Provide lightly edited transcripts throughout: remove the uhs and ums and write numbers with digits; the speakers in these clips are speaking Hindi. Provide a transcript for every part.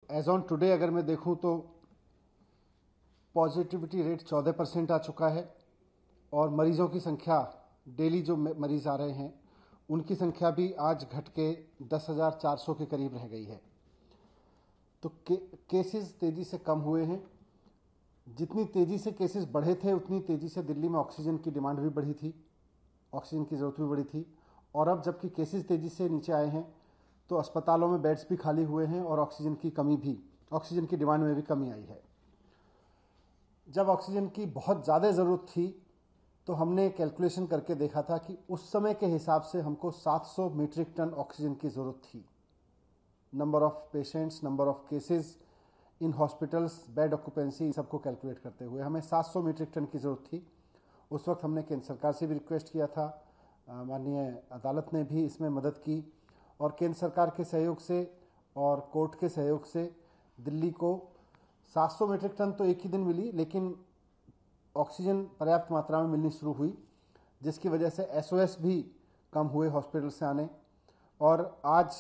एज ऑन टुडे अगर मैं देखूं तो पॉजिटिविटी रेट 14% आ चुका है और मरीजों की संख्या, डेली जो मरीज आ रहे हैं उनकी संख्या भी आज घट के 10,400 के करीब रह गई है। तो केसेस तेजी से कम हुए हैं। जितनी तेजी से केसेस बढ़े थे उतनी तेजी से दिल्ली में ऑक्सीजन की डिमांड भी बढ़ी थी, ऑक्सीजन की ज़रूरत भी बढ़ी थी। और अब जबकि केसेस तेजी से नीचे आए हैं तो अस्पतालों में बेड्स भी खाली हुए हैं और ऑक्सीजन की डिमांड में भी कमी आई है। जब ऑक्सीजन की बहुत ज़्यादा ज़रूरत थी तो हमने कैलकुलेशन करके देखा था कि उस समय के हिसाब से हमको 700 मीट्रिक टन ऑक्सीजन की ज़रूरत थी। Number of patients, number of cases in hospitals, bed occupancy, सबको कैलकुलेट करते हुए हमें 700 मीट्रिक टन की ज़रूरत थी। उस वक्त हमने केंद्र सरकार से भी रिक्वेस्ट किया था, माननीय अदालत ने भी इसमें मदद की और केंद्र सरकार के सहयोग से और कोर्ट के सहयोग से दिल्ली को 700 मीट्रिक टन तो एक ही दिन मिली, लेकिन ऑक्सीजन पर्याप्त मात्रा में मिलनी शुरू हुई, जिसकी वजह से एसओएस भी कम हुए हॉस्पिटल से आने। और आज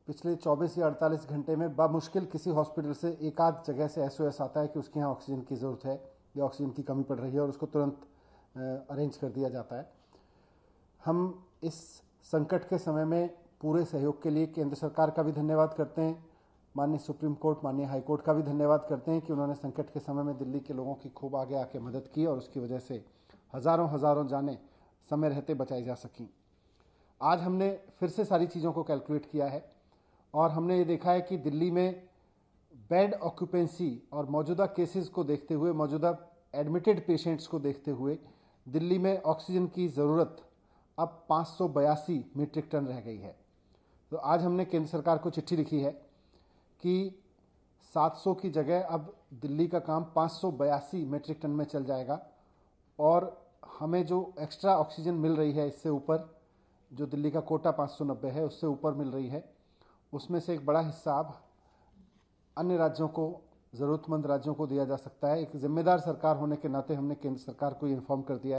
पिछले 24 या 48 घंटे में बामुश्किल किसी हॉस्पिटल से एक आध जगह से एसओएस आता है कि उसके यहाँ ऑक्सीजन की ज़रूरत है या ऑक्सीजन की कमी पड़ रही है और उसको तुरंत अरेंज कर दिया जाता है। हम इस संकट के समय में पूरे सहयोग के लिए केंद्र सरकार का भी धन्यवाद करते हैं, माननीय सुप्रीम कोर्ट, माननीय हाई कोर्ट का भी धन्यवाद करते हैं कि उन्होंने संकट के समय में दिल्ली के लोगों की खूब आगे आके मदद की और उसकी वजह से हज़ारों जानें समय रहते बचाई जा सकीं। आज हमने फिर से सारी चीज़ों को कैलकुलेट किया है और हमने ये देखा है कि दिल्ली में बेड ऑक्यूपेंसी और मौजूदा केसेस को देखते हुए, मौजूदा एडमिटेड पेशेंट्स को देखते हुए दिल्ली में ऑक्सीजन की ज़रूरत अब 582 मीट्रिक टन रह गई है। तो आज हमने केंद्र सरकार को चिट्ठी लिखी है कि 700 की जगह अब दिल्ली का काम 582 मीट्रिक टन में चल जाएगा और हमें जो एक्स्ट्रा ऑक्सीजन मिल रही है इससे ऊपर, जो दिल्ली का कोटा 590 है उससे ऊपर मिल रही है, उसमें से एक बड़ा हिस्सा अब अन्य राज्यों को, ज़रूरतमंद राज्यों को दिया जा सकता है। एक जिम्मेदार सरकार होने के नाते हमने केंद्र सरकार को इन्फॉर्म कर दिया है।